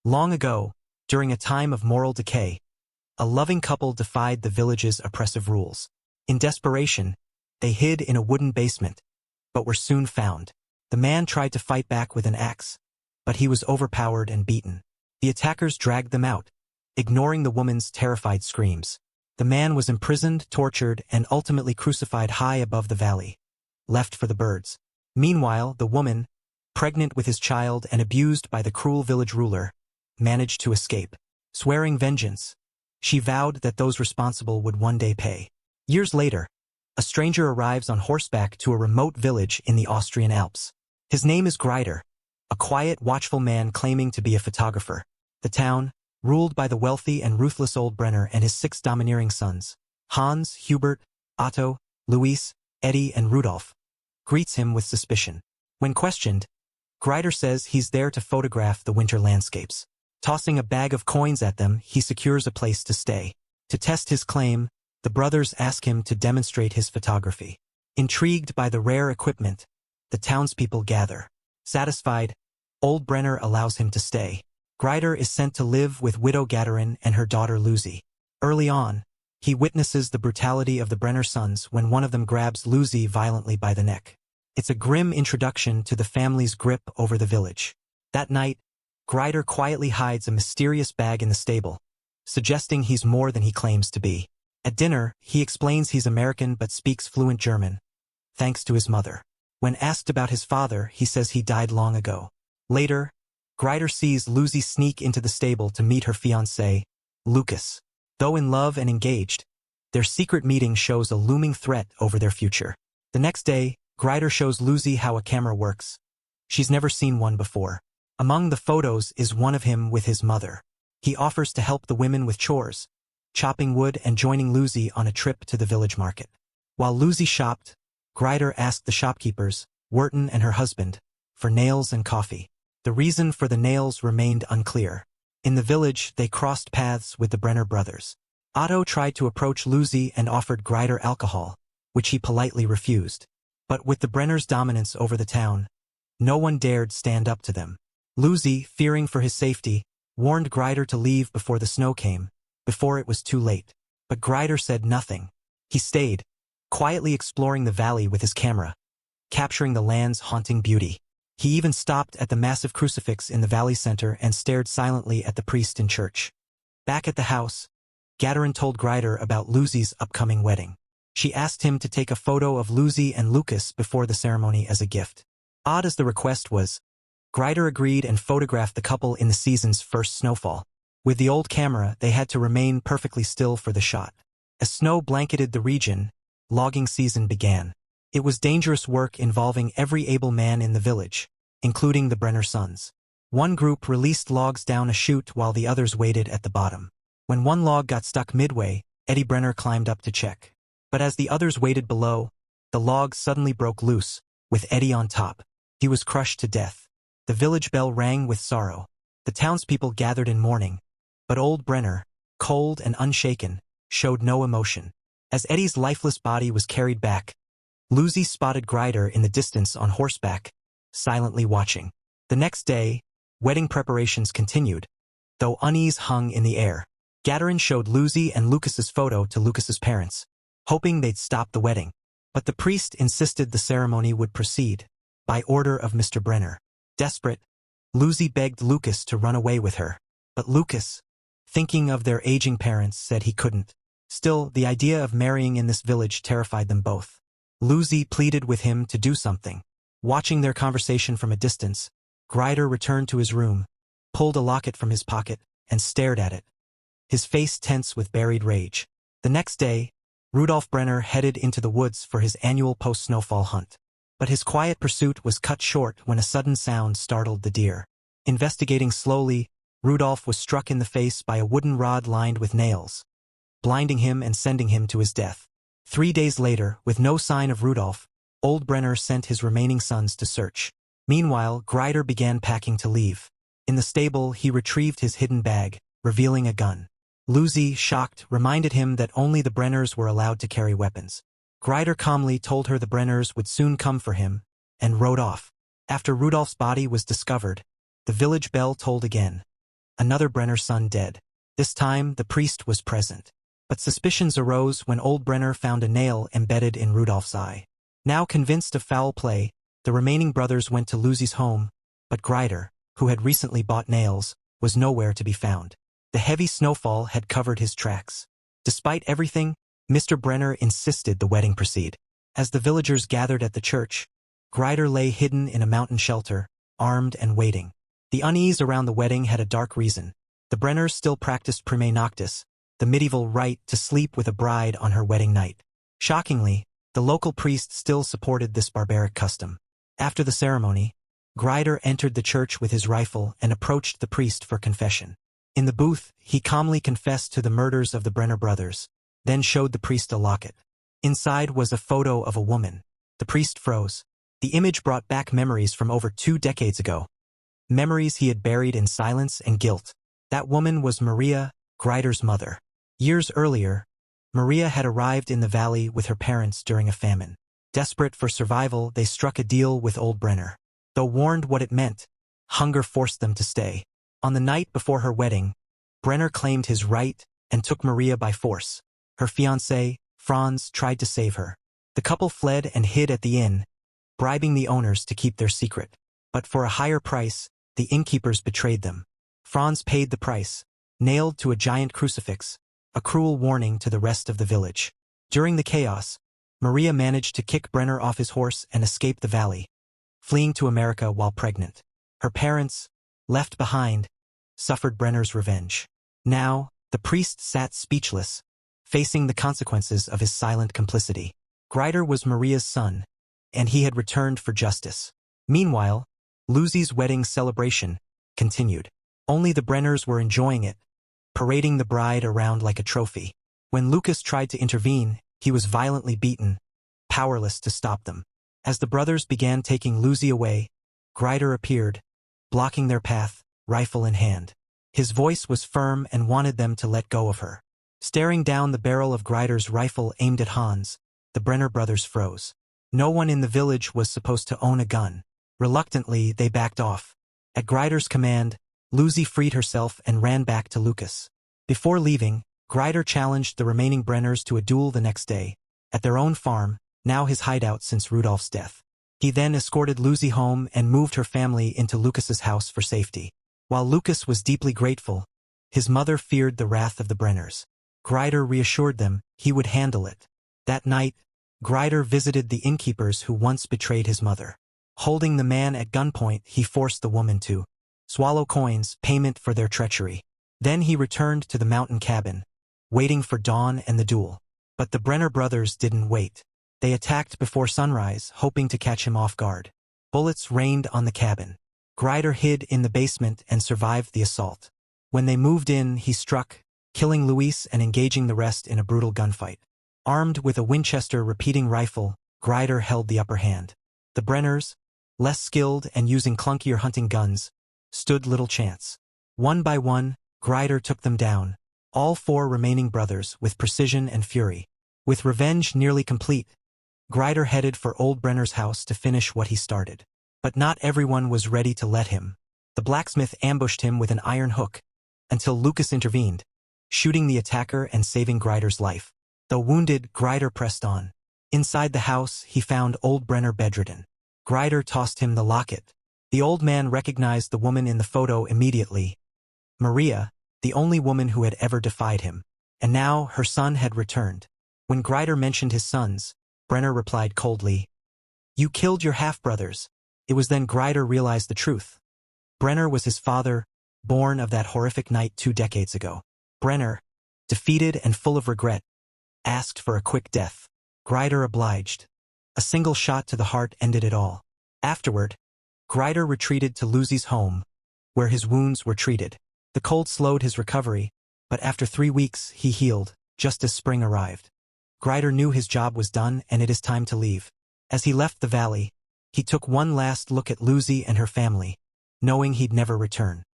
Long ago, during a time of moral decay, a loving couple defied the village's oppressive rules. In desperation, they hid in a wooden basement, but were soon found. The man tried to fight back with an axe, but he was overpowered and beaten. The attackers dragged them out, ignoring the woman's terrified screams. The man was imprisoned, tortured, and ultimately crucified high above the valley, left for the birds. Meanwhile, the woman, pregnant with his child and abused by the cruel village ruler, managed to escape. Swearing vengeance, she vowed that those responsible would one day pay. Years later, a stranger arrives on horseback to a remote village in the Austrian Alps. His name is Greider, a quiet, watchful man claiming to be a photographer. The town, ruled by the wealthy and ruthless old Brenner and his 6 domineering sons, Hans, Hubert, Otto, Luis, Eddie, and Rudolf, greets him with suspicion. When questioned, Greider says he's there to photograph the winter landscapes. Tossing a bag of coins at them, he secures a place to stay. To test his claim, the brothers ask him to demonstrate his photography. Intrigued by the rare equipment, the townspeople gather. Satisfied, old Brenner allows him to stay. Greider is sent to live with widow Gatarin and her daughter Lucy. Early on, he witnesses the brutality of the Brenner sons when one of them grabs Lucy violently by the neck. It's a grim introduction to the family's grip over the village. That night, Greider quietly hides a mysterious bag in the stable, suggesting he's more than he claims to be. At dinner, he explains he's American but speaks fluent German, thanks to his mother. When asked about his father, he says he died long ago. Later, Greider sees Lucy sneak into the stable to meet her fiancé, Lucas. Though in love and engaged, their secret meeting shows a looming threat over their future. The next day, Greider shows Lucy how a camera works. She's never seen one before. Among the photos is one of him with his mother. He offers to help the women with chores, chopping wood and joining Lucy on a trip to the village market. While Lucy shopped, Greider asked the shopkeepers, Wurton and her husband, for nails and coffee. The reason for the nails remained unclear. In the village, they crossed paths with the Brenner brothers. Otto tried to approach Lucy and offered Greider alcohol, which he politely refused. But with the Brenners' dominance over the town, no one dared stand up to them. Lucy, fearing for his safety, warned Greider to leave before the snow came, before it was too late. But Greider said nothing. He stayed, quietly exploring the valley with his camera, capturing the land's haunting beauty. He even stopped at the massive crucifix in the valley center and stared silently at the priest in church. Back at the house, Gatarin told Greider about Lucy's upcoming wedding. She asked him to take a photo of Lucy and Lucas before the ceremony as a gift. Odd as the request was, Greider agreed and photographed the couple in the season's first snowfall. With the old camera, they had to remain perfectly still for the shot. As snow blanketed the region, logging season began. It was dangerous work involving every able man in the village, including the Brenner sons. One group released logs down a chute while the others waited at the bottom. When one log got stuck midway, Eddie Brenner climbed up to check. But as the others waited below, the log suddenly broke loose, with Eddie on top. He was crushed to death. The village bell rang with sorrow. The townspeople gathered in mourning, but old Brenner, cold and unshaken, showed no emotion. As Eddie's lifeless body was carried back, Lucy spotted Greider in the distance on horseback, silently watching. The next day, wedding preparations continued, though unease hung in the air. Gatarin showed Lucy and Lucas's photo to Lucas's parents, hoping they'd stop the wedding. But the priest insisted the ceremony would proceed, by order of Mr. Brenner. Desperate, Lucy begged Lucas to run away with her. But Lucas, thinking of their aging parents, said he couldn't. Still, the idea of marrying in this village terrified them both. Lucy pleaded with him to do something. Watching their conversation from a distance, Greider returned to his room, pulled a locket from his pocket, and stared at it, his face tense with buried rage. The next day, Rudolf Brenner headed into the woods for his annual post-snowfall hunt. But his quiet pursuit was cut short when a sudden sound startled the deer. Investigating slowly, Rudolf was struck in the face by a wooden rod lined with nails, blinding him and sending him to his death. 3 days later, with no sign of Rudolf, old Brenner sent his remaining sons to search. Meanwhile, Greider began packing to leave. In the stable, he retrieved his hidden bag, revealing a gun. Lucy, shocked, reminded him that only the Brenners were allowed to carry weapons. Greider calmly told her the Brenners would soon come for him, and rode off. After Rudolf's body was discovered, the village bell tolled again. another Brenner son dead. This time, the priest was present. But suspicions arose when old Brenner found a nail embedded in Rudolph's eye. Now convinced of foul play, the remaining brothers went to Lucy's home, but Greider, who had recently bought nails, was nowhere to be found. The heavy snowfall had covered his tracks. Despite everything, Mr. Brenner insisted the wedding proceed. As the villagers gathered at the church, Greider lay hidden in a mountain shelter, armed and waiting. The unease around the wedding had a dark reason. The Brenners still practiced prime noctis, the medieval right to sleep with a bride on her wedding night. Shockingly, the local priest still supported this barbaric custom. After the ceremony, Greider entered the church with his rifle and approached the priest for confession. In the booth, he calmly confessed to the murders of the Brenner brothers, then showed the priest a locket. Inside was a photo of a woman. The priest froze. The image brought back memories from over 2 decades ago. Memories he had buried in silence and guilt. That woman was Maria, Greider's mother. Years earlier, Maria had arrived in the valley with her parents during a famine. Desperate for survival, they struck a deal with old Brenner. Though warned what it meant, hunger forced them to stay. On the night before her wedding, Brenner claimed his right and took Maria by force. Her fiancé, Franz, tried to save her. The couple fled and hid at the inn, bribing the owners to keep their secret. But for a higher price, the innkeepers betrayed them. Franz paid the price, nailed to a giant crucifix, a cruel warning to the rest of the village. During the chaos, Maria managed to kick Brenner off his horse and escape the valley, fleeing to America while pregnant. Her parents, left behind, suffered Brenner's revenge. Now, the priest sat speechless, facing the consequences of his silent complicity. Greider was Maria's son, and he had returned for justice. Meanwhile, Lucy's wedding celebration continued. Only the Brenners were enjoying it, parading the bride around like a trophy. When Lucas tried to intervene, he was violently beaten, powerless to stop them. As the brothers began taking Lucy away, Greider appeared, blocking their path, rifle in hand. His voice was firm and wanted them to let go of her. Staring down the barrel of Greider's rifle aimed at Hans, the Brenner brothers froze. No one in the village was supposed to own a gun. Reluctantly, they backed off. At Greider's command, Lucy freed herself and ran back to Lucas. Before leaving, Greider challenged the remaining Brenners to a duel the next day, at their own farm, now his hideout since Rudolph's death. He then escorted Lucy home and moved her family into Lucas's house for safety. While Lucas was deeply grateful, his mother feared the wrath of the Brenners. Greider reassured them he would handle it. That night, Greider visited the innkeepers who once betrayed his mother. Holding the man at gunpoint, he forced the woman to swallow coins, payment for their treachery. Then he returned to the mountain cabin, waiting for dawn and the duel. But the Brenner brothers didn't wait. They attacked before sunrise, hoping to catch him off guard. Bullets rained on the cabin. Greider hid in the basement and survived the assault. When they moved in, he struck, killing Luis and engaging the rest in a brutal gunfight. Armed with a Winchester repeating rifle, Greider held the upper hand. The Brenners, less skilled and using clunkier hunting guns, stood little chance. One by one, Greider took them down, all 4 remaining brothers, with precision and fury. With revenge nearly complete, Greider headed for old Brenner's house to finish what he started. But not everyone was ready to let him. The blacksmith ambushed him with an iron hook, until Lucas intervened, shooting the attacker and saving Greider's life. Though wounded, Greider pressed on. Inside the house, he found old Brenner bedridden. Greider tossed him the locket. The old man recognized the woman in the photo immediately. Maria, the only woman who had ever defied him. And now her son had returned. When Greider mentioned his sons, Brenner replied coldly, "You killed your half-brothers." It was then Greider realized the truth. Brenner was his father, born of that horrific night 2 decades ago. Brenner, defeated and full of regret, asked for a quick death. Greider obliged. A single shot to the heart ended it all. Afterward, Greider retreated to Lucy's home, where his wounds were treated. The cold slowed his recovery, but after 3 weeks he healed, just as spring arrived. Greider knew his job was done and it is time to leave. As he left the valley, he took one last look at Lucy and her family, knowing he'd never return.